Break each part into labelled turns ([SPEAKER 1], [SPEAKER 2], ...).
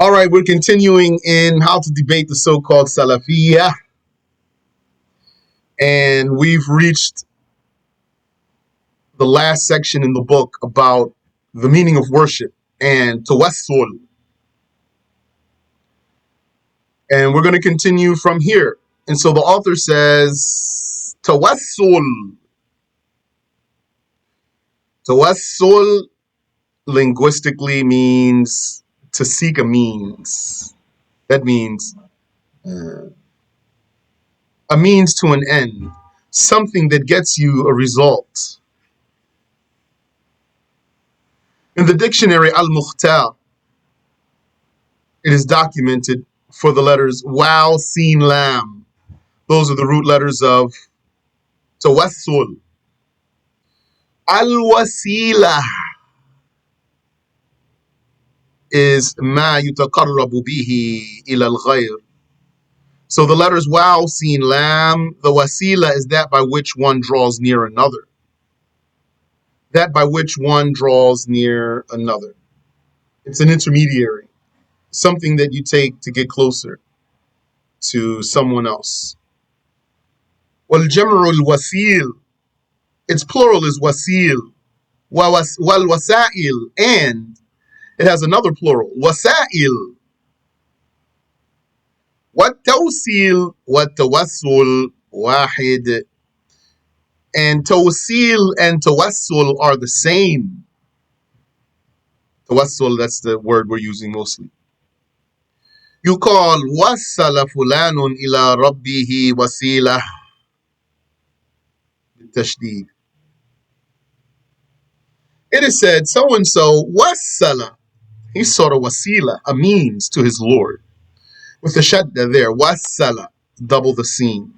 [SPEAKER 1] All right, we're continuing in how to debate the so-called Salafiyah, and we've reached the last section in the book about the meaning of worship and Tawassul. And we're going to continue from here. And so the author says, Tawassul. Tawassul linguistically means to seek a means. That means a means to an end, something that gets you a result. In the dictionary Al-Mukhtar, it is documented for the letters Waw, Sin, Lam. Those are the root letters of Tawassul. Al-Wasila is Ma yutaqarrabu bihi ila al-ghayr. So the letters Waw, Sin, Lam, the Wasila is that by which one draws near another. That by which one draws near another. It's an intermediary, something that you take to get closer to someone else. وَالْجَمْعُ الْوَسِيلُ, its plural is wasil. وَالْوَسَائِل, and it has another plural, wasail. وَالتَّوْسِيل وَالتَّوَسُّل واحد. And tawsil and tawassul are the same. Tawassul, that's the word we're using mostly. يقال وصل فلان إلى ربه وسيلة بالتشديد. It is said, so-and-so wassala, he sought a wasila, a means to his Lord. With the shadda there, wassala, double the scene.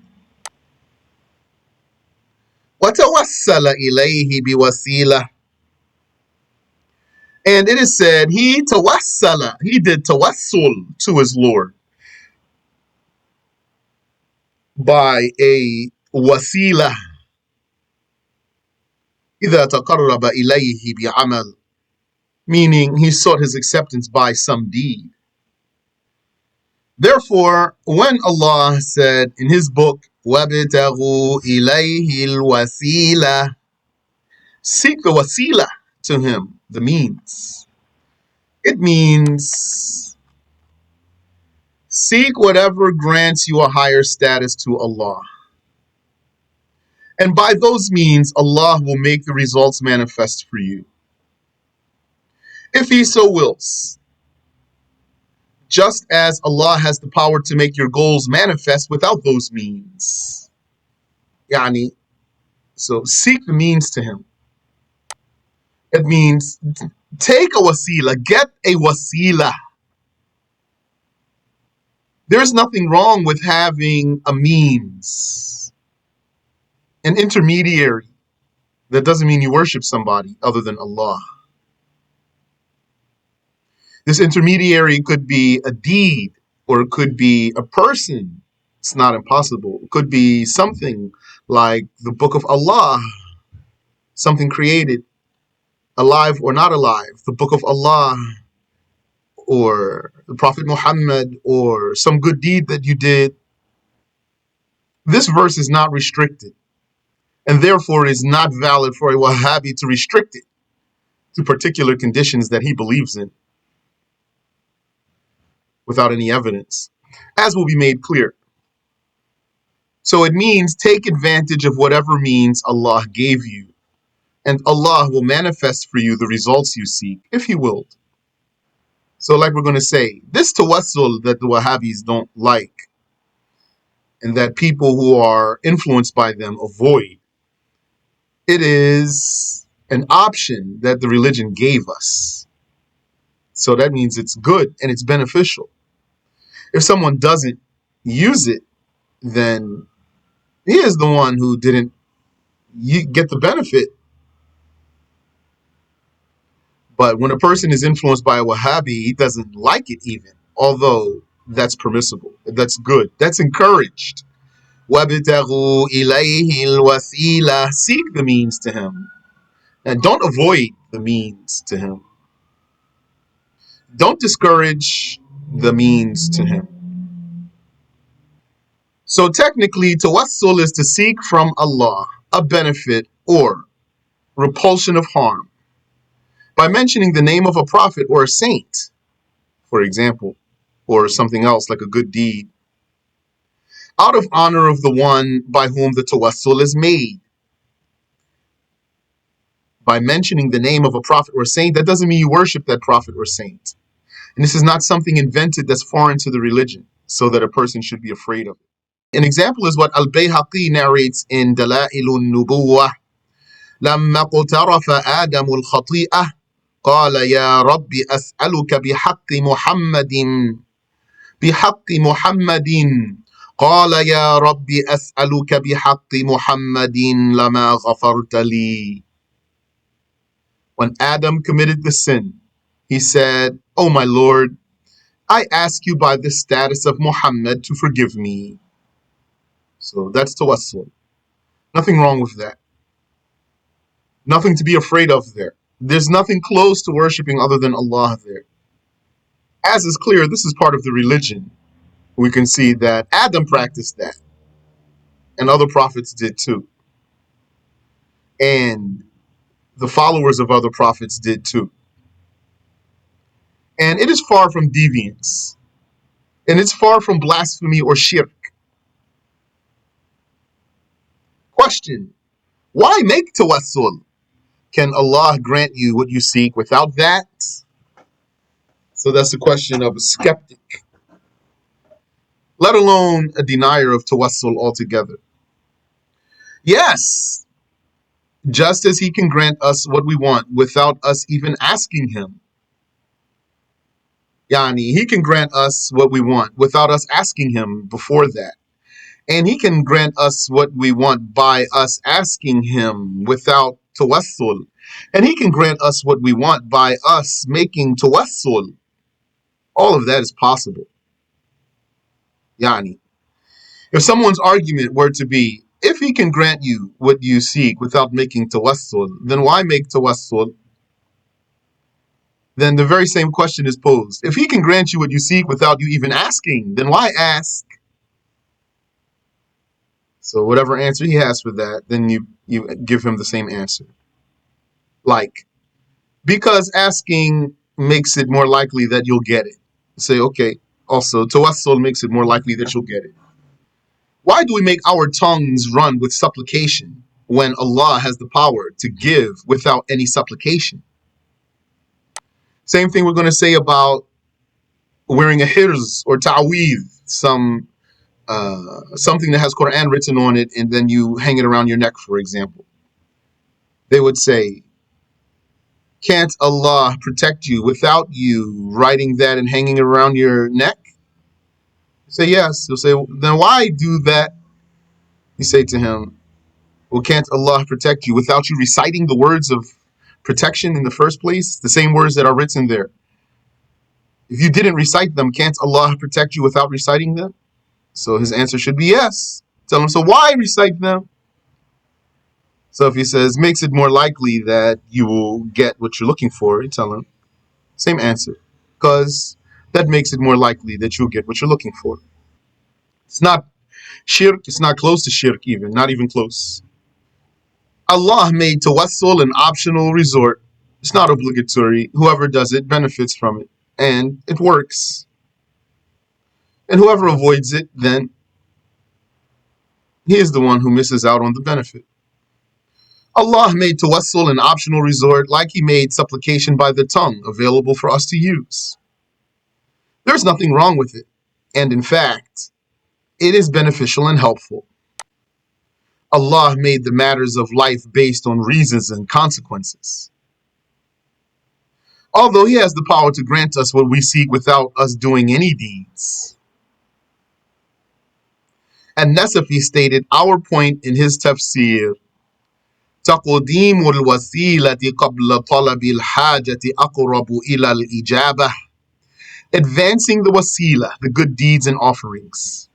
[SPEAKER 1] وَتَوَسَّلَ إِلَيْهِ بِوَسِيلَةٍ. And it is said, he tawassala, he did tawassul to his Lord by a wasila. إِذَا تَقَرَّبَ إِلَيْهِ بِعَمَلٍ, meaning he sought his acceptance by some deed. Therefore, when Allah said in his book, وَابْتَغُوا إِلَيْهِ الْوَسِيلَةَ, seek the wasila to him, the means. It means seek whatever grants you a higher status to Allah. And by those means, Allah will make the results manifest for you, if He so wills. Just as Allah has the power to make your goals manifest without those means. Yani, so seek the means to Him. It means take a wasila, get a wasila. There's nothing wrong with having a means, an intermediary. That doesn't mean you worship somebody other than Allah. This intermediary could be a deed, or it could be a person. It's not impossible. It could be something like the Book of Allah, something created, alive or not alive, the Book of Allah, or the Prophet Muhammad, or some good deed that you did. This verse is not restricted, and therefore it is not valid for a Wahhabi to restrict it to particular conditions that he believes in without any evidence, as will be made clear. So it means take advantage of whatever means Allah gave you, and Allah will manifest for you the results you seek, if He willed. So like we're going to say, this tawassul that the Wahhabis don't like, and that people who are influenced by them avoid, it is an option that the religion gave us. So that means it's good and it's beneficial. If someone doesn't use it, then he is the one who didn't get the benefit. But when a person is influenced by a Wahhabi, he doesn't like it even, although that's permissible. That's good. That's encouraged. وَابْتَغُوا إِلَيْهِ الْوَسِيلَةَ, seek the means to him. And don't avoid the means to him. Don't discourage the means to him. So technically, tawassul is to seek from Allah a benefit or repulsion of harm by mentioning the name of a prophet or a saint, for example, or something else like a good deed, out of honor of the one by whom the tawassul is made. By mentioning the name of a prophet or saint, that doesn't mean you worship that prophet or saint. And this is not something invented that's foreign to the religion, so that a person should be afraid of it. An example is what Al-Bayhaqi narrates in Dalailun Nubuwah. لما اقترف آدم الخطيئة قال يا رب أسألك بحق محمد قال يا رب أسألك بحق محمد لما غفرت لي. When Adam committed the sin, he said, "Oh my Lord, I ask you by the status of Muhammad to forgive me." So that's tawassul. Nothing wrong with that. Nothing to be afraid of there. There's nothing close to worshiping other than Allah there. As is clear, this is part of the religion. We can see that Adam practiced that, and other prophets did too. And the followers of other prophets did too. And it is far from deviance. And it's far from blasphemy or shirk. Question: why make tawassul? Can Allah grant you what you seek without that? So that's the question of a skeptic, let alone a denier of tawassul altogether. Yes, just as he can grant us what we want without us even asking him. Yani, he can grant us what we want without us asking him before that. And he can grant us what we want by us asking him without tawassul. And he can grant us what we want by us making tawassul. All of that is possible. Yani, if someone's argument were to be, if he can grant you what you seek without making tawassul, then why make tawassul? Then the very same question is posed. If he can grant you what you seek without you even asking, then why ask? So whatever answer he has for that, then you give him the same answer. Like, because asking makes it more likely that you'll get it. Say, okay, also, tawassul makes it more likely that you'll get it. Why do we make our tongues run with supplication when Allah has the power to give without any supplication? Same thing we're going to say about wearing a hirz or ta'weed, something that has Quran written on it, and then you hang it around your neck, for example. They would say, can't Allah protect you without you writing that and hanging it around your neck? You say yes. You'll say, then why do that? You say to him, well, can't Allah protect you without you reciting the words of protection in the first place? The same words that are written there. If you didn't recite them, can't Allah protect you without reciting them? So his answer should be yes. Tell him, so why recite them? So if he says, makes it more likely that you will get what you're looking for, you tell him, same answer. Because that makes it more likely that you'll get what you're looking for. It's not shirk, it's not close to shirk even, not even close. Allah made tawassul an optional resort. It's not obligatory. Whoever does it benefits from it. And it works. And whoever avoids it, then he is the one who misses out on the benefit. Allah made tawassul an optional resort like he made supplication by the tongue available for us to use. There's nothing wrong with it. And in fact, it is beneficial and helpful. Allah made the matters of life based on reasons and consequences. Although he has the power to grant us what we seek without us doing any deeds. And Nasafi stated our point in his tafsir, تقديم الوسيلة قبل طلب الحاجة أقرب إلى الإجابة. Advancing the wasila, the good deeds and offerings,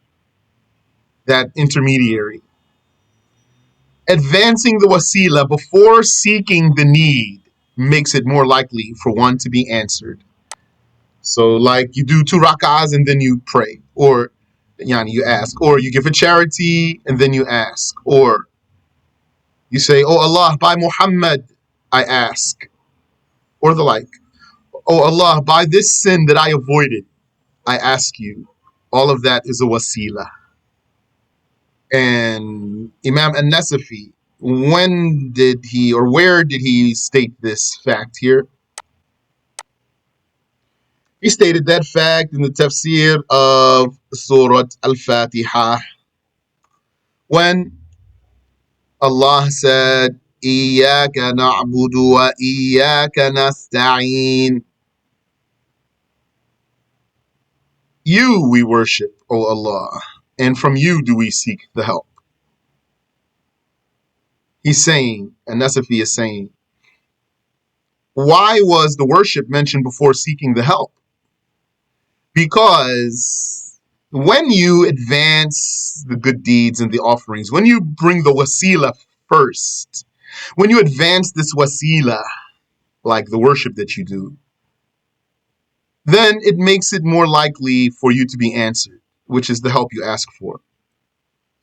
[SPEAKER 1] that intermediary. Advancing the wasila before seeking the need makes it more likely for one to be answered. So, like, you do 2 rak'ahs and then you pray, or yani, you ask, or you give a charity and then you ask, or you say, "Oh Allah, by Muhammad, I ask," or the like. "Oh Allah, by this sin that I avoided, I ask you." All of that is a wasila. And Imam An-Nasafi, when did he or where did he state this fact here? He stated that fact in the tafsir of Surah Al-Fatiha when Allah said, "Iyaka na'budu wa iyaka nasta'een." You we worship, O Allah, and from you do we seek the help. He's saying, and Nasafi is saying, why was the worship mentioned before seeking the help? Because when you advance the good deeds and the offerings, when you bring the wasila first, when you advance this wasila, like the worship that you do, then it makes it more likely for you to be answered, which is the help you ask for.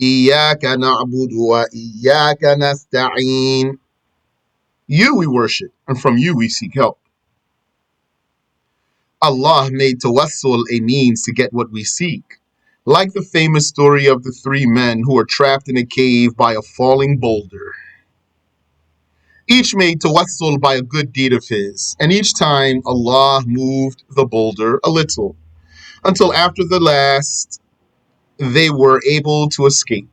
[SPEAKER 1] Iyaka na'budu wa iyaka nasta'een. You we worship, and from you we seek help. Allah made tawassul a means to get what we seek. Like the famous story of the 3 men who were trapped in a cave by a falling boulder. Each made tawassul by a good deed of his, and each time Allah moved the boulder a little, until after the last they were able to escape.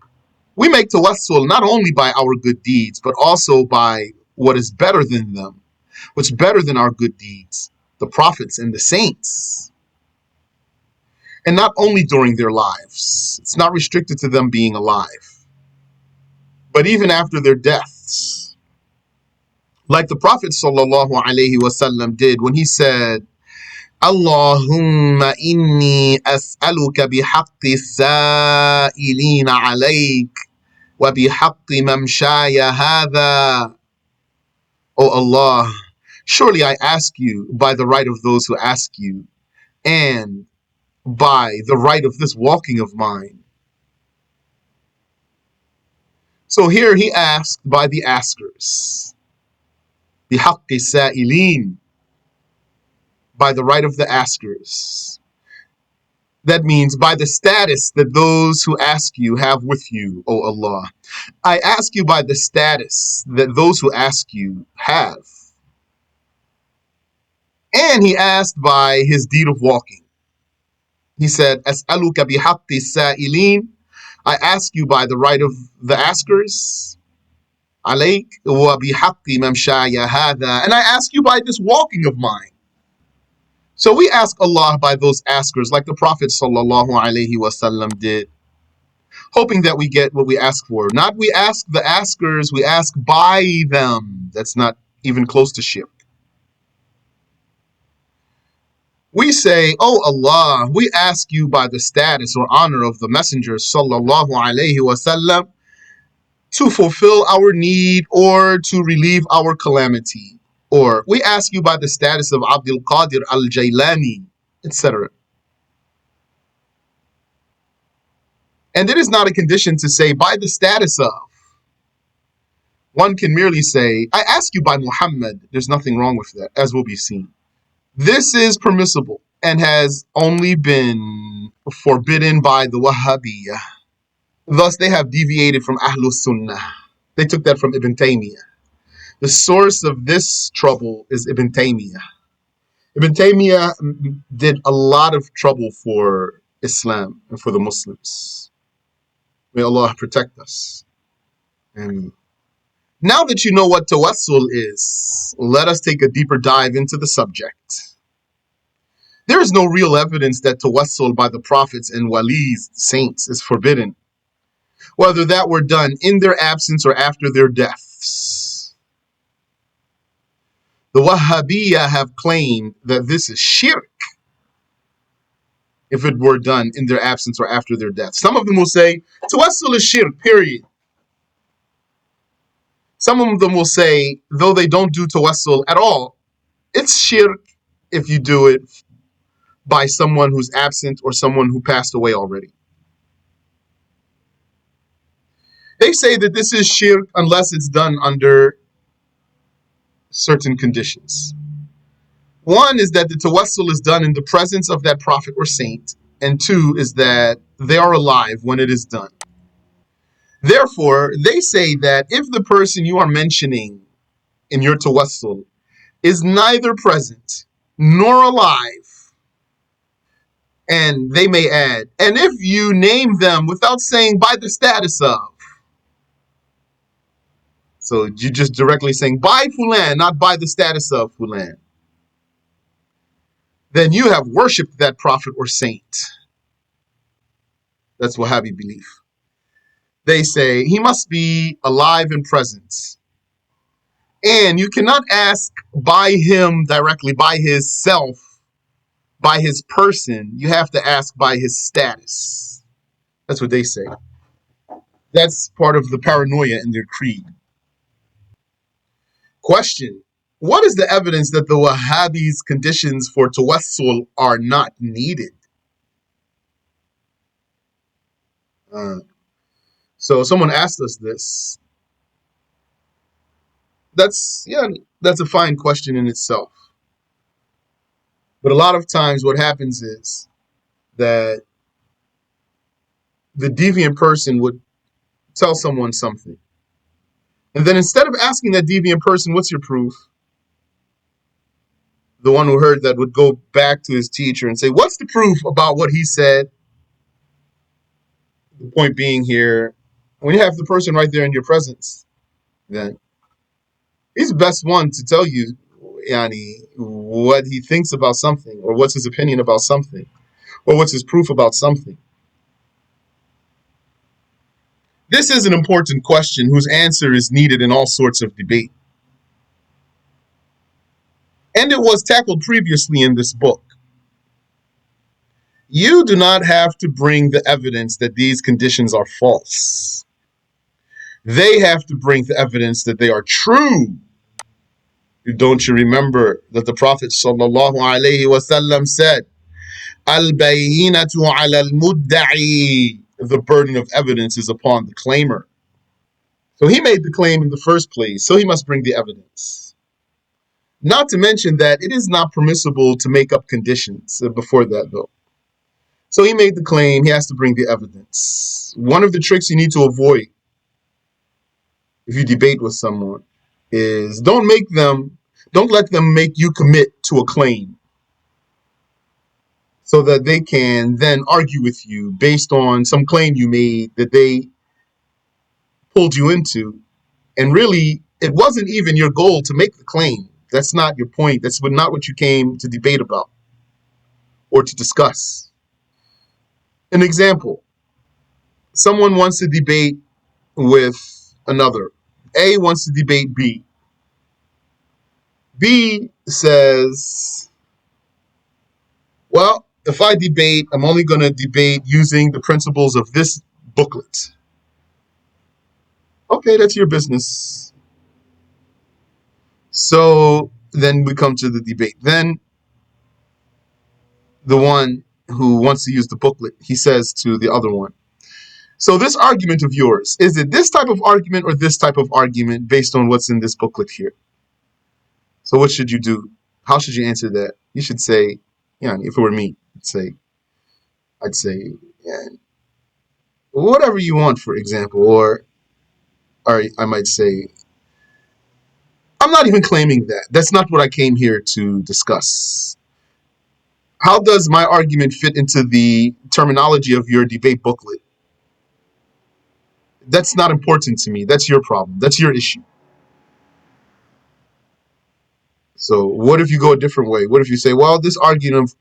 [SPEAKER 1] We make tawassul not only by our good deeds, but also by what is better than them, what's better than our good deeds, the prophets and the saints. And not only during their lives, it's not restricted to them being alive, but even after their deaths. Like the Prophet ﷺ did when he said, Allahumma inni as'aluka bihaqqi sa'ilina alayk wa bihaqqi mamshaya hadha. O Allah, surely I ask you by the right of those who ask you, and by the right of this walking of mine. So here he asked by the askers, bihaqqi sa'ilin, by the right of the askers. That means by the status that those who ask you have with you, O Allah. I ask you by the status that those who ask you have. And he asked by his deed of walking. He said, As'aluka bihaqqi sa'ilin. I ask you by the right of the askers. Alayk wa bihaqqi mamshaya hadha. And I ask you by this walking of mine. So we ask Allah by those askers, like the Prophet ﷺ did, hoping that we get what we ask for. Not we ask the askers, we ask by them. That's not even close to shirk. We say, "Oh Allah, we ask you by the status or honor of the Messenger ﷺ to fulfill our need or to relieve our calamity." Or we ask you by the status of Abdul Qadir al-Jailani, etc. And it is not a condition to say by the status of. One can merely say, I ask you by Muhammad. There's nothing wrong with that, as will be seen. This is permissible and has only been forbidden by the Wahhabiyah. Thus, they have deviated from Ahlul Sunnah. They took that from Ibn Taymiyyah. The source of this trouble is Ibn Taymiyyah. Ibn Taymiyyah did a lot of trouble for Islam and for the Muslims. May Allah protect us. And now that you know what Tawassul is, let us take a deeper dive into the subject. There is no real evidence that Tawassul by the prophets and walis, saints, is forbidden, whether that were done in their absence or after their deaths. The Wahhabiyah have claimed that this is shirk if it were done in their absence or after their death. Some of them will say, Tawassul is shirk, period. Some of them will say, though they don't do Tawassul at all, it's shirk if you do it by someone who's absent or someone who passed away already. They say that this is shirk unless it's done under certain conditions. One is that the tawassul is done in the presence of that prophet or saint, and two is that they are alive when it is done. Therefore, they say that if the person you are mentioning in your tawassul is neither present nor alive, and they may add, and if you name them without saying by the status of, so you're just directly saying by Fulan, not by the status of Fulan, then you have worshipped that prophet or saint. That's Wahhabi belief. They say he must be alive and present. And you cannot ask by him directly, by his self, by his person. You have to ask by his status. That's what they say. That's part of the paranoia in their creed. Question: what is the evidence that the Wahhabis' conditions for tawassul are not needed? So someone asked us this. That's a fine question in itself. But a lot of times what happens is that the deviant person would tell someone something. And then instead of asking that deviant person, what's your proof? The one who heard that would go back to his teacher and say, what's the proof about what he said? The point being here, when you have the person right there in your presence, then he's the best one to tell you, Yani, what he thinks about something, or what's his opinion about something, or what's his proof about something. This is an important question whose answer is needed in all sorts of debate. And it was tackled previously in this book. You do not have to bring the evidence that these conditions are false. They have to bring the evidence that they are true. Don't you remember that the Prophet ﷺ said, Al-bayyinatu ala al-mudda'i, the burden of evidence is upon the claimer. So he made the claim in the first place, so he must bring the evidence. Not to mention that it is not permissible to make up conditions before that, though. So he made the claim, he has to bring the evidence. One of the tricks you need to avoid if you debate with someone is don't let them make you commit to a claim so that they can then argue with you based on some claim you made that they pulled you into. And really, it wasn't even your goal to make the claim. That's not your point. That's not what you came to debate about or to discuss. An example, someone wants to debate with another. A wants to debate B. B says, well, if I debate, I'm only going to debate using the principles of this booklet. Okay, that's your business. So then we come to the debate. Then the one who wants to use the booklet, he says to the other one, so this argument of yours, is it this type of argument or this type of argument based on what's in this booklet here? So what should you do? How should you answer that? You should say, if it were me, I'd say, whatever you want, for example, or I might say, I'm not even claiming that. That's not what I came here to discuss. How does my argument fit into the terminology of your debate booklet? That's not important to me. That's your problem. That's your issue. So what if you go a different way? What if you say, well, this argument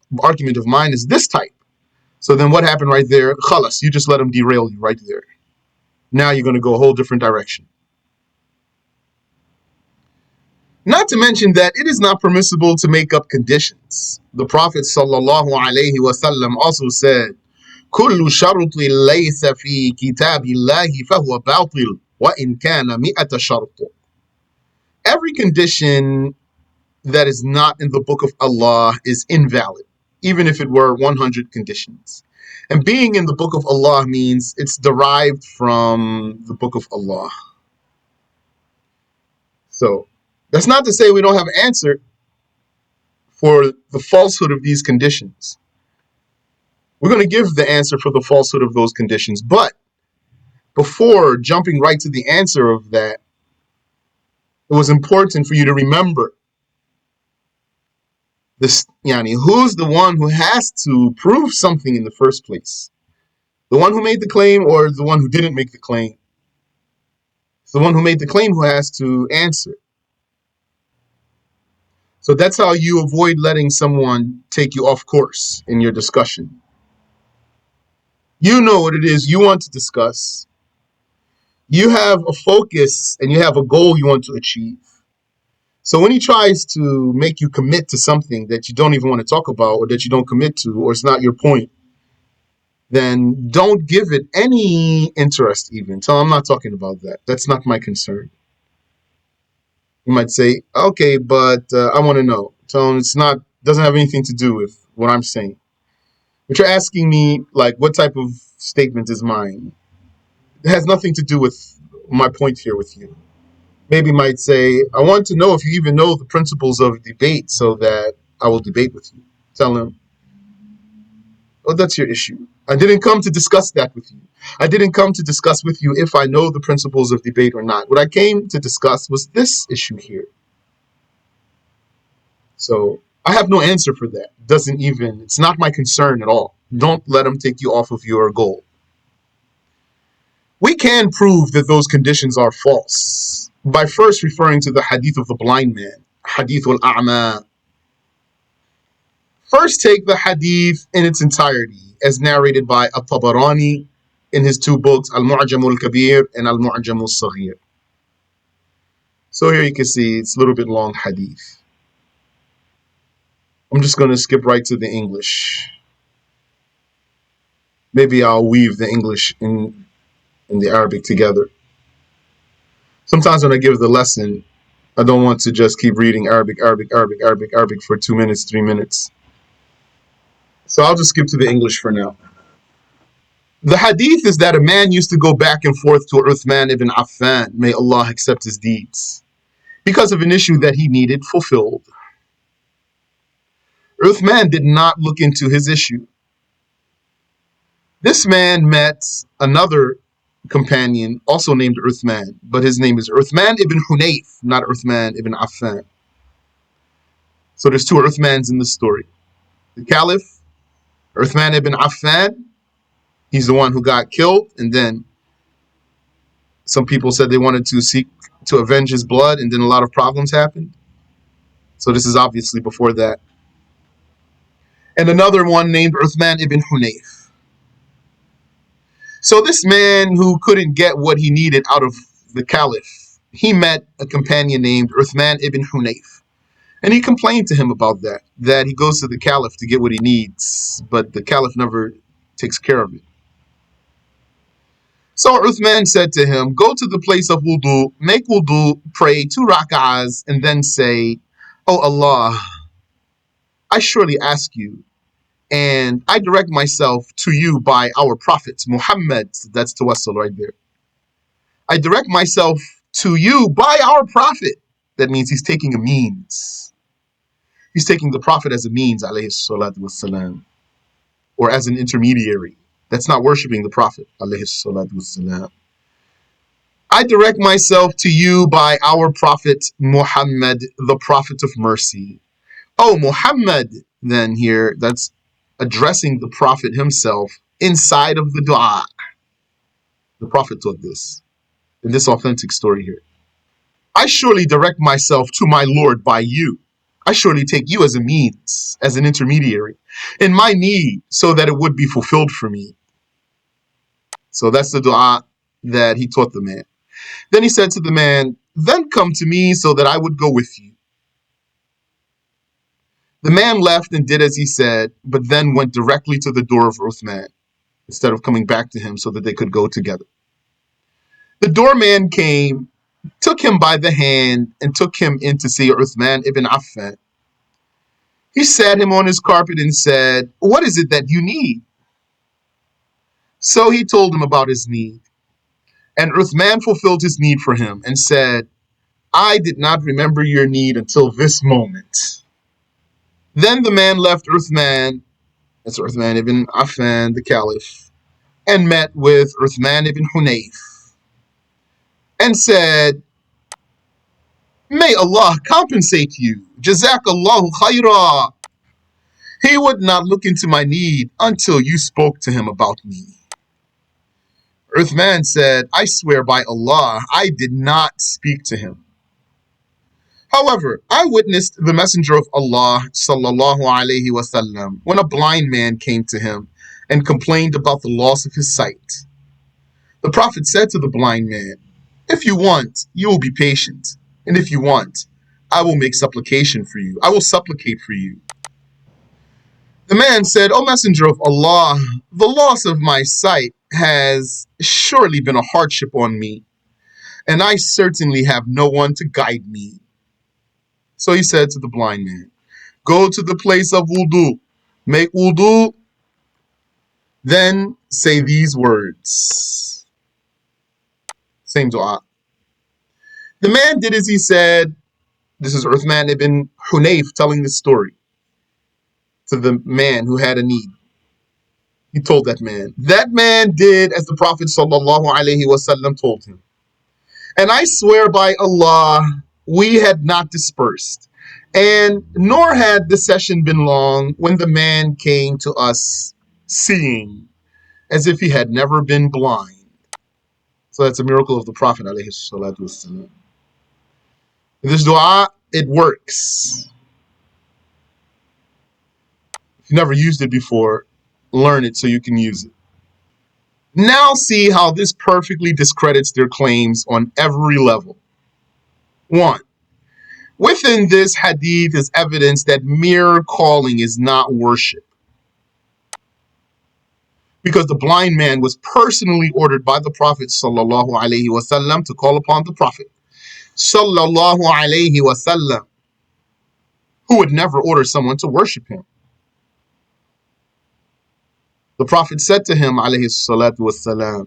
[SPEAKER 1] of mine is this type? So then what happened right there? Khalas, you just let them derail you right there. Now you're going to go a whole different direction. Not to mention that it is not permissible to make up conditions. The Prophet ﷺ also said, كل شرط ليس في كتاب الله فهو باطل وإن كان مئة شرط. Every condition that is not in the book of Allah is invalid, even if it were 100 conditions. And being in the book of Allah means it's derived from the book of Allah. So that's not to say we don't have an answer for the falsehood of these conditions. We're going to give the answer for the falsehood of those conditions. But before jumping right to the answer of that, it was important for you to remember this, who's the one who has to prove something in the first place? The one who made the claim or the one who didn't make the claim? It's the one who made the claim who has to answer. So that's how you avoid letting someone take you off course in your discussion. You know what it is you want to discuss. You have a focus and you have a goal you want to achieve. So when he tries to make you commit to something that you don't even want to talk about or that you don't commit to or it's not your point, then don't give it any interest even. Tell him I'm not talking about that. That's not my concern. You might say, okay, but I want to know. Tell him doesn't have anything to do with what I'm saying. But you're asking me, like, what type of statement is mine? It has nothing to do with my point here with you. Maybe might say, I want to know if you even know the principles of debate so that I will debate with you. Tell him, oh, that's your issue. I didn't come to discuss that with you. I didn't come to discuss with you if I know the principles of debate or not. What I came to discuss was this issue here. So I have no answer for that. It's not my concern at all. Don't let them take you off of your goal. We can prove that those conditions are false by first referring to the hadith of the blind man, hadith al-a'ma. First take the hadith in its entirety as narrated by at-Tabarani in his two books, Al-Mu'jam al-Kabir and Al-Mu'jam al-Saghir. So here you can see it's a little bit long hadith. I'm just going to skip right to the English. Maybe I'll weave the English in the Arabic together. Sometimes when I give the lesson, I don't want to just keep reading Arabic for 2 minutes, 3 minutes. So I'll just skip to the English for now. The hadith is that a man used to go back and forth to Uthman ibn Affan, may Allah accept his deeds, because of an issue that he needed fulfilled. Uthman did not look into his issue. This man met another companion also named Uthman, but his name is Uthman ibn Hunayf, not Uthman ibn Affan. So there's two Uthmans in the story. The Caliph, Uthman ibn Affan, he's the one who got killed, and then some people said they wanted to seek to avenge his blood, and then a lot of problems happened. So this is obviously before that. And another one named Uthman ibn Hunayf. So this man who couldn't get what he needed out of the Caliph, he met a companion named Uthman ibn Hunayf. And he complained to him about that he goes to the Caliph to get what he needs, but the Caliph never takes care of it. So Uthman said to him, go to the place of wudu, make wudu, pray 2 rak'ahs, and then say, oh Allah, I surely ask you, and I direct myself to you by our Prophet, Muhammad. That's Tawassul right there. I direct myself to you by our Prophet. That means he's taking a means. He's taking the Prophet as a means, alayhi salatu wassalam, or as an intermediary. That's not worshiping the Prophet, alayhi salatu wassalam. I direct myself to you by our Prophet, Muhammad, the Prophet of mercy. Oh, Muhammad, then here, that's addressing the Prophet himself inside of the dua. The Prophet taught this in this authentic story here. I surely direct myself to my Lord by you. I surely take you as a means, as an intermediary, in my need so that it would be fulfilled for me. So that's the dua that he taught the man. Then he said to the man, then come to me so that I would go with you. The man left and did as he said, but then went directly to the door of Uthman instead of coming back to him so that they could go together. The doorman came, took him by the hand, and took him in to see Uthman ibn Affan. He sat him on his carpet and said, "What is it that you need?" So he told him about his need. And Uthman fulfilled his need for him and said, "I did not remember your need until this moment." Then the man left Uthman, that's Uthman ibn Affan, the caliph, and met with Uthman ibn Hunayf and said, "May Allah compensate you. Jazakallahu khairah." He would not look into my need until you spoke to him about me. Uthman said, "I swear by Allah, I did not speak to him. However, I witnessed the Messenger of Allah sallallahu alaihi wasallam when a blind man came to him and complained about the loss of his sight. The Prophet said to the blind man, 'If you want, you will be patient, and if you want, I will make supplication for you. I will supplicate for you.' The man said, 'O Messenger of Allah, the loss of my sight has surely been a hardship on me, and I certainly have no one to guide me.' So he said to the blind man, 'Go to the place of wudu, make wudu, then say these words.'" Same dua. The man did as he said. This is Uthman ibn Hunayf telling the story to the man who had a need. He told that man. That man did as the Prophet sallallahu alaihi wasallam told him. And I swear by Allah, we had not dispersed, and nor had the session been long when the man came to us seeing as if he had never been blind. So that's a miracle of the Prophet alayhi salatu wasalam. This dua, it works. If you've never used it before, learn it so you can use it. Now see how this perfectly discredits their claims on every level. 1. Within this hadith is evidence that mere calling is not worship, because the blind man was personally ordered by the Prophet sallallahu alaihi wasallam to call upon the Prophet sallallahu alaihi wasallam, who would never order someone to worship him. The Prophet said to him alayhi salatu wasalam,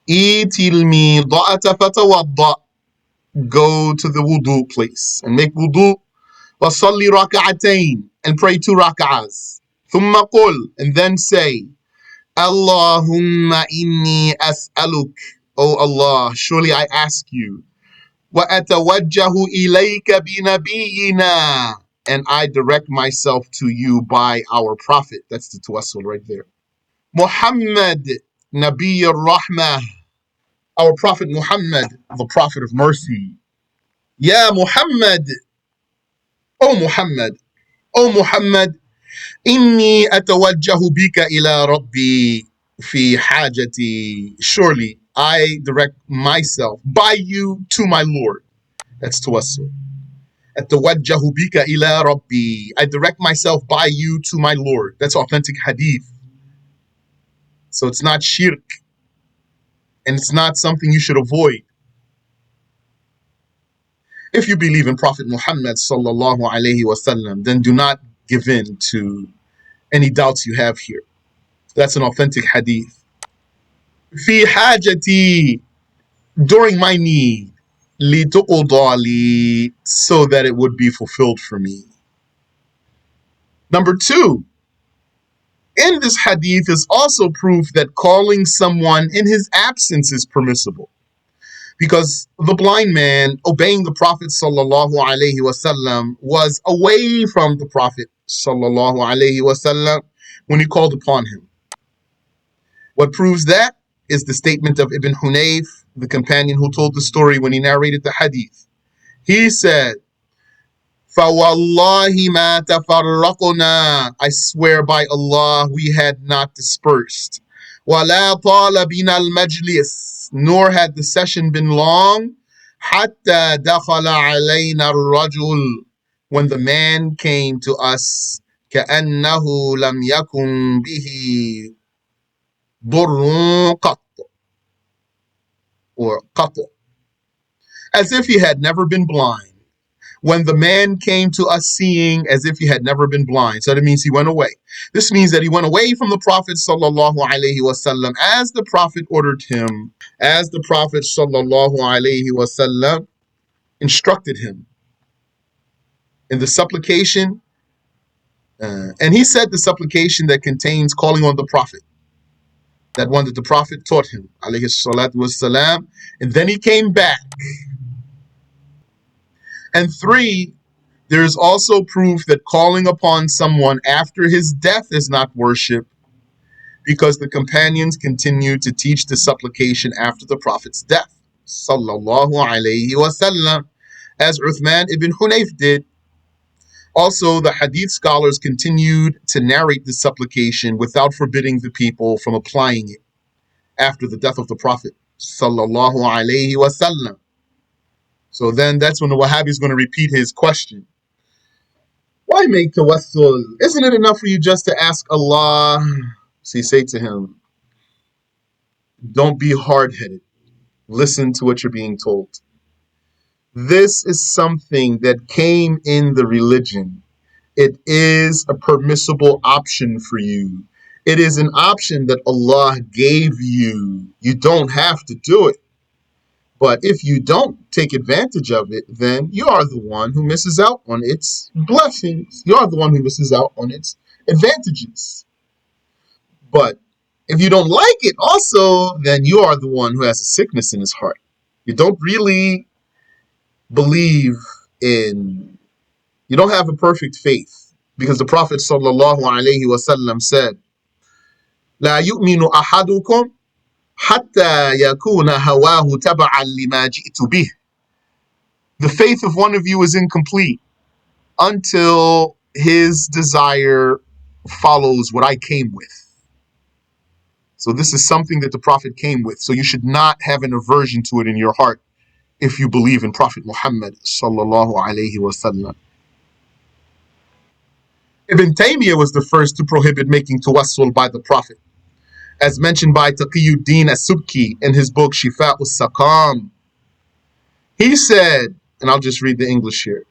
[SPEAKER 1] "Itil mida'ata fatawadda." Go to the wudu place and make wudu. وَصَلِّ رَكَعَتَيْن, and pray 2 rak'ahs. ثُمَّ قُلْ, and then say, "Allahumma inni as'aluk." O Allah, surely I ask you. وَأَتَوَجَّهُ إِلَيْكَ بِنَبِيِّنَا, and I direct myself to you by our Prophet. That's the Tawassul right there. Muhammad, Nabi al-Rahmah, our Prophet Muhammad, the Prophet of Mercy. Ya Muhammad, O Muhammad, O Muhammad, inni atawajjahu bika ila rabbi fi hajati. Surely I direct myself by you to my Lord. That's tawassul. Atawajjahu bika ila rabbi. I direct myself by you to my Lord. That's authentic hadith. So it's not shirk, and it's not something you should avoid. If you believe in Prophet Muhammad sallallahu alaihi wasallam, then do not give in to any doubts you have here. That's an authentic hadith. Fi hajati, during my need, li tuqudali, so that it would be fulfilled for me. Number 2, in this hadith is also proof that calling someone in his absence is permissible, because the blind man obeying the Prophet sallallahu alaihi wasallam was away from the Prophet sallallahu alaihi wasallam when he called upon him. What proves that is the statement of Ibn Hunayf, the companion who told the story when he narrated the hadith. He said, فَوَاللَّهِ مَا تَفَرَّقْنَا, I swear by Allah, we had not dispersed. وَلَا طَالَ بِنَا الْمَجْلِسِ, nor had the session been long. حَتَّى دَخَلَ عَلَيْنَا الرَّجُلُ, when the man came to us. كَأَنَّهُ لَمْ يَكُنْ بِهِ ضُرٌّ قَطْ, or قَطْ, as if he had never been blind. when the man came to us seeing as if he had never been blind. So that means he went away. This means that he went away from the Prophet sallallahu alaihi wasallam as the Prophet ordered him, as the Prophet sallallahu alaihi wasallam instructed him in the supplication. And he said the supplication that contains calling on the Prophet, that one that the Prophet taught him, alayhi salatu wassalam, and then he came back. And 3, there is also proof that calling upon someone after his death is not worship, because the companions continued to teach the supplication after the Prophet's death, sallallahu alayhi wasallam, as Uthman ibn Hunayf did. Also, the hadith scholars continued to narrate the supplication without forbidding the people from applying it after the death of the Prophet, sallallahu alayhi wasallam. So then that's when the Wahhabi is going to repeat his question. Why make tawassul? Isn't it enough for you just to ask Allah? So you say to him, don't be hard-headed. Listen to what you're being told. This is something that came in the religion. It is a permissible option for you. It is an option that Allah gave you. You don't have to do it. But if you don't take advantage of it, then you are the one who misses out on its blessings. You are the one who misses out on its advantages. But if you don't like it also, then you are the one who has a sickness in his heart. You don't really believe in, you don't have a perfect faith. Because the Prophet sallallahu alaihi wasallam said, لا يؤمن أحدكم حتى يكون هواه تبعا لما جئت به. The faith of one of you is incomplete until his desire follows what I came with. So this is something that the Prophet came with. So you should not have an aversion to it in your heart if you believe in Prophet Muhammad sallallahu alaihi wasallam. Ibn Taymiyyah was the first to prohibit making tawassul by the Prophet, as mentioned by Taqiyuddin as-Subki in his book Shifa'u Saqam. He said, and I'll just read the English here,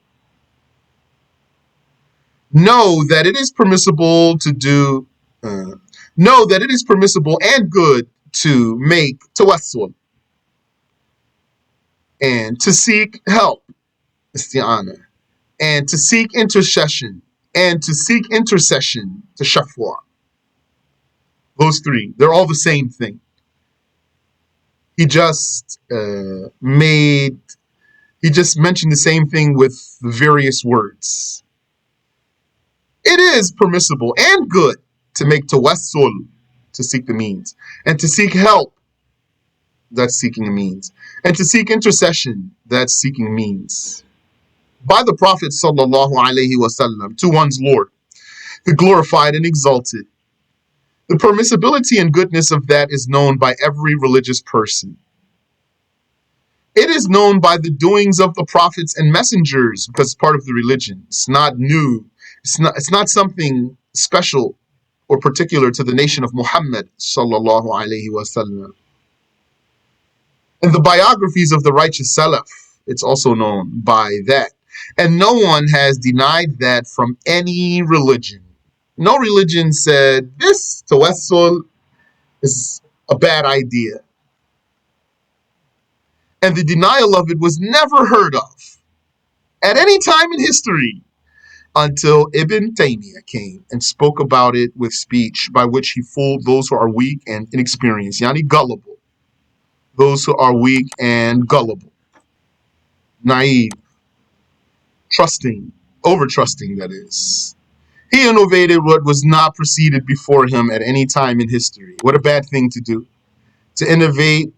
[SPEAKER 1] know that it is permissible and good to make tawassul and to seek help, isti'ana, and to seek intercession, to shafwa. Those 3, they're all the same thing. He just mentioned the same thing with various words. It is permissible and good to make tawassul, to seek the means, and to seek help, that's seeking a means, and to seek intercession, that's seeking means, by the Prophet sallallahu alaihi wasallam to one's Lord, the glorified and exalted. The permissibility and goodness of that is known by every religious person. It is known by the doings of the prophets and messengers because it's part of the religion. It's not new. It's not something special or particular to the nation of Muhammad sallallahu alaihi wasallam. In the biographies of the righteous Salaf, it's also known by that. And no one has denied that from any religion. No religion said this tawassul is a bad idea. And the denial of it was never heard of at any time in history until Ibn Taymiyyah came and spoke about it with speech by which he fooled those who are weak and inexperienced, yani gullible. Those who are weak and gullible, naive, trusting, over-trusting, that is. He innovated what was not preceded before him at any time in history. What a bad thing to do, to innovate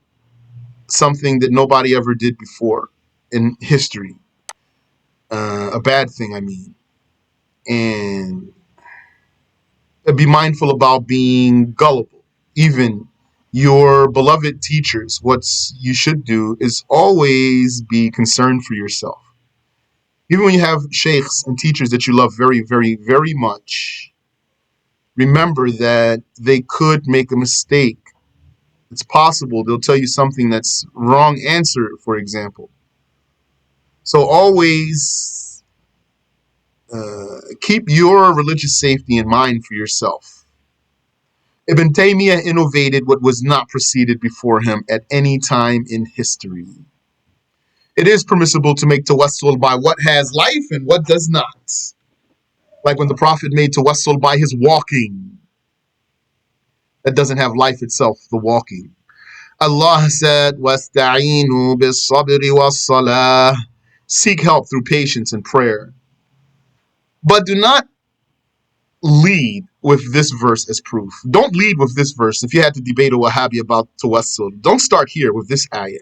[SPEAKER 1] something that nobody ever did before in history. A bad thing, I mean. And be mindful about being gullible. Even your beloved teachers, what you should do is always be concerned for yourself. Even when you have sheikhs and teachers that you love very, very, very much, remember that they could make a mistake. It's possible they'll tell you something that's wrong answer, for example. So always Keep your religious safety in mind for yourself. Ibn Taymiyyah innovated what was not preceded before him at any time in history. It is permissible to make tawassul by what has life and what does not. Like when the Prophet made tawassul by his walking. That doesn't have life itself, the walking. Allah said, وَاسْتَعِينُوا بِالصَّبْرِ وَالصَّلَاةِ. Seek help through patience and prayer. But do not lead with this verse as proof. Don't lead with this verse. If you had to debate a Wahhabi about tawassul, don't start here with this ayah.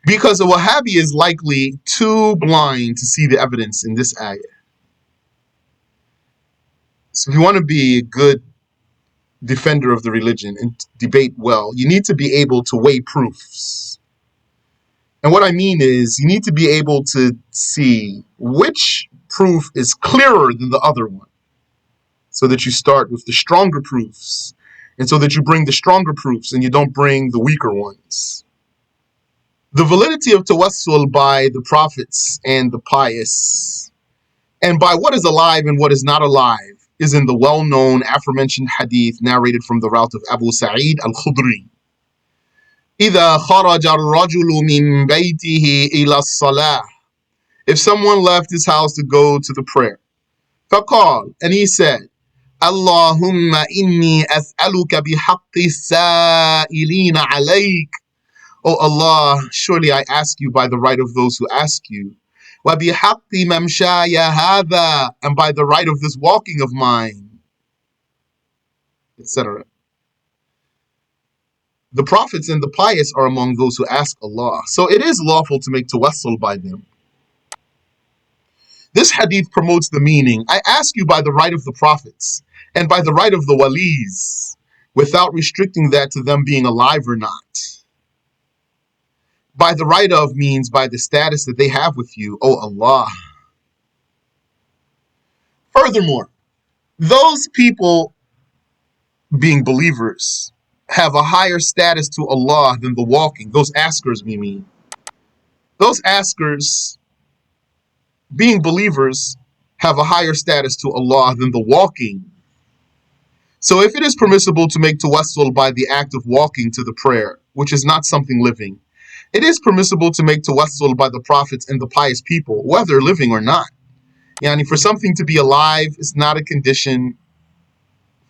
[SPEAKER 1] Because a Wahhabi is likely too blind to see the evidence in this ayah. So if you want to be a good defender of the religion and debate well, you need to be able to weigh proofs. And what I mean is you need to be able to see which proof is clearer than the other one, so that you start with the stronger proofs, and so that you bring the stronger proofs and you don't bring the weaker ones. The validity of tawassul by the prophets and the pious, and by what is alive and what is not alive, is in the well-known aforementioned hadith narrated from the route of Abu Sa'id al-Khudri. إِذَا خَرَجَ الرَّجُلُ مِنْ بَيْتِهِ إِلَى الصَّلَاةِ. If someone left his house to go to the prayer, فَقَالَ, and he said, Allahumma inni as'aluka bihaqqi sa'ilina alayk. Oh Allah, surely I ask you by the right of those who ask you. Wa bihaqqi mamshaya hadha, and by the right of this walking of mine, etc. The prophets and the pious are among those who ask Allah. So it is lawful to make tawassul by them. This hadith promotes the meaning, I ask you by the right of the prophets and by the right of the walis, without restricting that to them being alive or not. By the right of means by the status that they have with you, O Allah. Furthermore, those people being believers have a higher status to Allah than the walking. Those askers, we mean. Those askers, being believers, have a higher status to Allah than the walking. So if it is permissible to make tawassul by the act of walking to the prayer, which is not something living, it is permissible to make tawassul by the prophets and the pious people, whether living or not. Yani for something to be alive is not a condition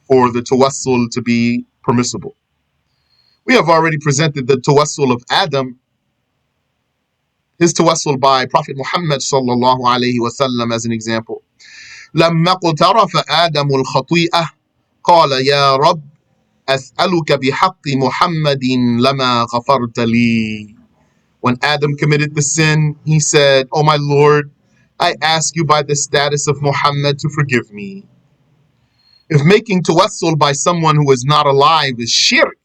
[SPEAKER 1] for the tawassul to be permissible. We have already presented the tawassul of Adam, his tawassul by Prophet Muhammad sallallahu alayhi wa sallam as an example. لما اقترف آدم الخطيئة قال يا رب أسألك بحق محمد لما غفرت لي. When Adam committed the sin, he said, "Oh my Lord, I ask you by the status of Muhammad to forgive me." If making tawassul by someone who is not alive is shirk,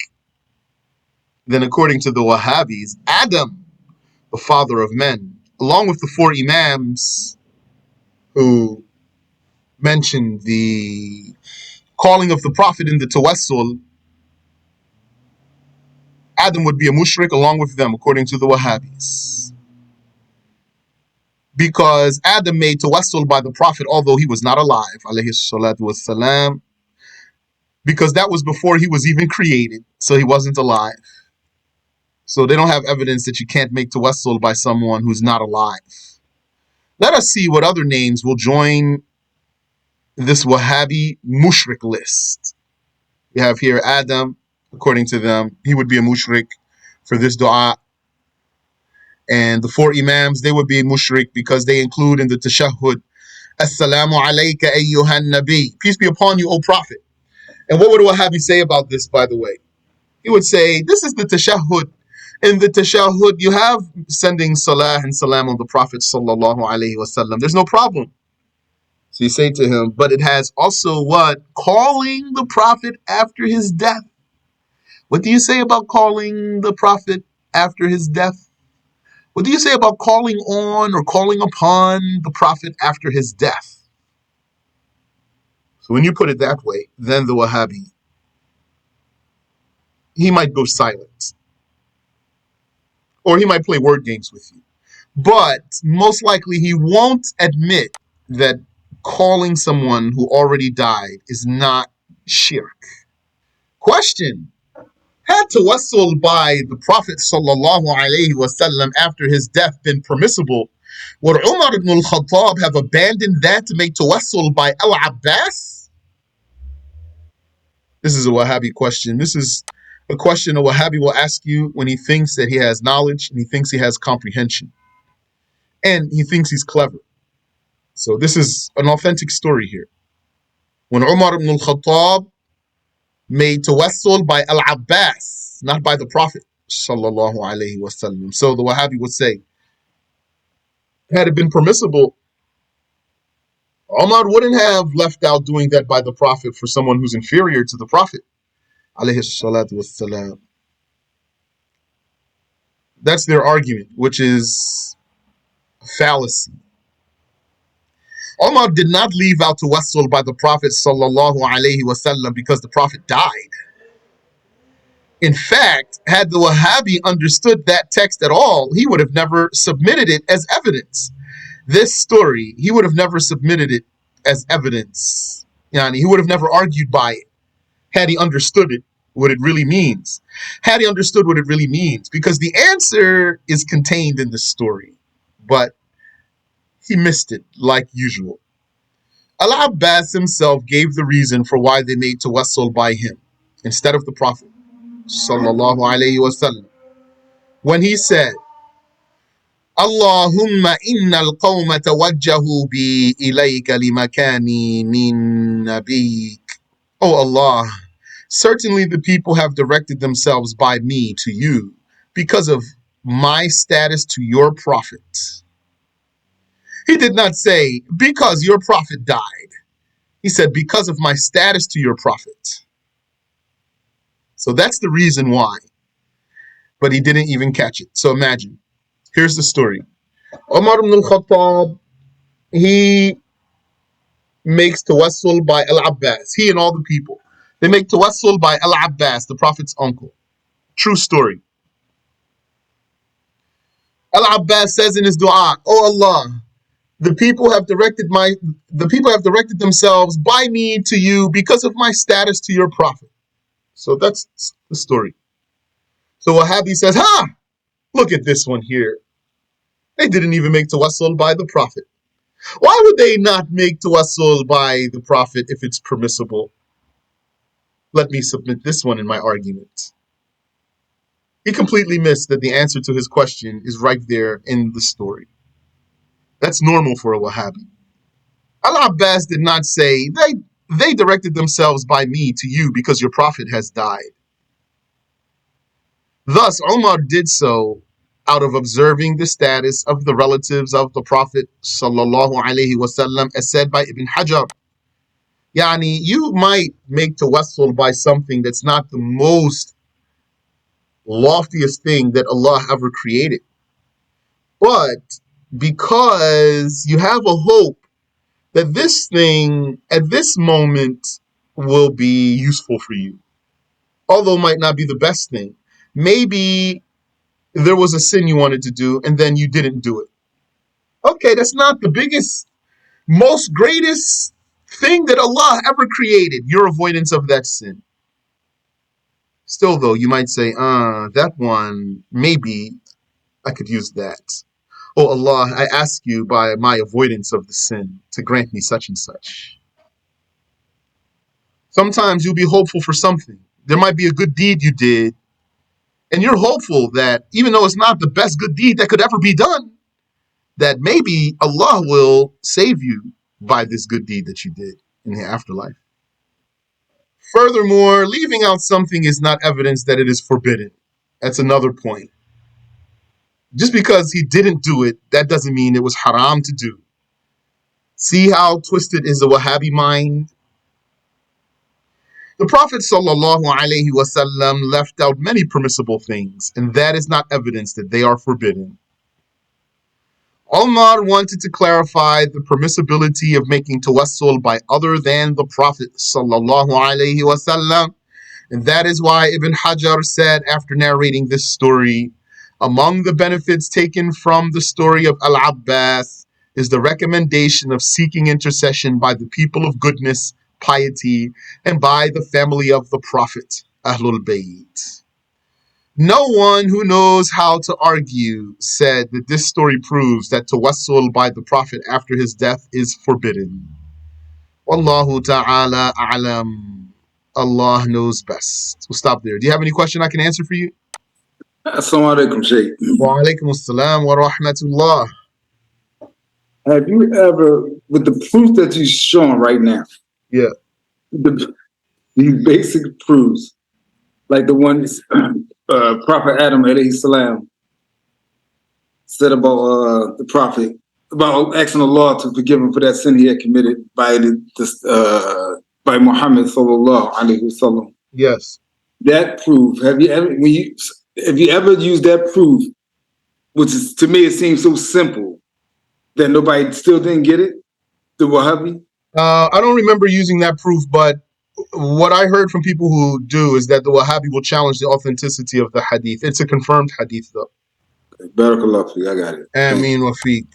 [SPEAKER 1] then according to the Wahhabis, Adam, the father of men, along with the four Imams who mentioned the calling of the Prophet in the tawassul, Adam would be a mushrik along with them, according to the Wahhabis. Because Adam made tawassul by the Prophet, although he was not alive, alayhi salatu wassalam, because that was before he was even created, so he wasn't alive. So they don't have evidence that you can't make tawassul by someone who's not alive. Let us see what other names will join this Wahhabi mushrik list. We have here Adam, according to them, he would be a mushrik for this dua. And the four Imams, they would be mushrik because they include in the tashahhud, Assalamu alayka ayyuhan nabi. Peace be upon you, O Prophet. And what would Wahhabi say about this, by the way? He would say, this is the tashahhud. In the tashahhud, you have sending salah and salam on the Prophet sallallahu alayhi wasallam. There's no problem. So you say to him, but it has also what? Calling the Prophet after his death. What do you say about calling the Prophet after his death? What do you say about calling on or calling upon the Prophet after his death? So when you put it that way, then the Wahhabi, he might go silent. Or he might play word games with you. But most likely he won't admit that calling someone who already died is not shirk. Question. Had tawassul by the Prophet sallallahu alaihi wasallam after his death been permissible, would Umar ibn al-Khattab have abandoned that to make tawassul by Al-Abbas? This is a Wahhabi question. This is a question a Wahhabi will ask you when he thinks that he has knowledge and he thinks he has comprehension. And he thinks he's clever. So this is an authentic story here. When Umar ibn al-Khattab made tawassul by Al-Abbas, not by the Prophet sallallahu alaihi wasallam. So the Wahhabi would say, had it been permissible, Umar wouldn't have left out doing that by the Prophet for someone who's inferior to the Prophet alayhi salatu wassalam. That's their argument, which is a fallacy. Umar did not leave out tawassul by the Prophet sallallahu alaihi wasallam because the Prophet died. In fact, had the Wahhabi understood that text at all, he would have never submitted it as evidence. This story, he would have never submitted it as evidence. Yani, he would have never argued by it had he understood it, what it really means. Had he understood what it really means, because the answer is contained in the story, but he missed it like usual. Al-Abbas himself gave the reason for why they made tawassul by him instead of the Prophet sallallahu alayhi wasallam, when he said, Allahumma inna al-qawma tawajjahu bi ilayka limakani min nabiyik. Oh Allah, certainly the people have directed themselves by me to you because of my status to your prophet. He did not say, because your prophet died. He said, because of my status to your prophet. So that's the reason why. But he didn't even catch it. So imagine, here's the story. Umar ibn al-Khattab, he makes tawassul by Al-Abbas. He and all the people. They make tawassul by Al-Abbas, the Prophet's uncle. True story. Al-Abbas says in his dua, Oh Allah, the people have directed themselves by me to you because of my status to your Prophet. So that's the story. So Wahhabi says, look at this one here. They didn't even make tawassul by the Prophet. Why would they not make tawassul by the Prophet if it's permissible? Let me submit this one in my argument. He completely missed that the answer to his question is right there in the story. That's normal for a Wahhabi. Al-Abbas did not say, they directed themselves by me to you because your Prophet has died. Thus, Umar did so out of observing the status of the relatives of the Prophet sallallahu alaihi wasallam, as said by Ibn Hajar. Yani, you might make tawassul by something that's not the most loftiest thing that Allah ever created. But because you have a hope that this thing at this moment will be useful for you, although it might not be the best thing. Maybe there was a sin you wanted to do and then you didn't do it. Okay, that's not the biggest, most greatest thing that Allah ever created, your avoidance of that sin. Still though, you might say, that one, maybe I could use that. Oh Allah, I ask you by my avoidance of the sin to grant me such and such. Sometimes you'll be hopeful for something. There might be a good deed you did, and you're hopeful that even though it's not the best good deed that could ever be done, that maybe Allah will save you by this good deed that you did in the afterlife. Furthermore, leaving out something is not evidence that it is forbidden. That's another point. Just because he didn't do it, that doesn't mean it was haram to do. See how twisted is the Wahhabi mind? The Prophet ﷺ left out many permissible things, and that is not evidence that they are forbidden. Umar wanted to clarify the permissibility of making tawassul by other than the Prophet ﷺ, and that is why Ibn Hajar said after narrating this story, Among the benefits taken from the story of Al-Abbas is the recommendation of seeking intercession by the people of goodness, piety, and by the family of the Prophet, Ahlul Bayt. No one who knows how to argue said that this story proves that tawassul by the Prophet after his death is forbidden. Wallahu ta'ala a'lam. Allah knows best. We'll stop there. Do you have any question I can answer for you?
[SPEAKER 2] Assalamu alaikum, Sheikh.
[SPEAKER 1] Wa alaikum assalam wa rahmatullah.
[SPEAKER 2] Have you ever, with the proof that you're showing right now,
[SPEAKER 1] Yeah.
[SPEAKER 2] these basic proofs, like the ones Prophet Adam alayhi salam said about the Prophet, about asking Allah to forgive him for that sin he had committed by by Muhammad sallallahu alaihi wasallam.
[SPEAKER 1] Yes.
[SPEAKER 2] That proof, have you ever used that proof, which is, to me, it seems so simple that nobody still didn't get it? The Wahhabi?
[SPEAKER 1] I don't remember using that proof, but what I heard from people who do is that the Wahhabi will challenge the authenticity of the hadith. It's a confirmed hadith, though.
[SPEAKER 2] Barakallah, I got it.
[SPEAKER 1] Ameen wa feek.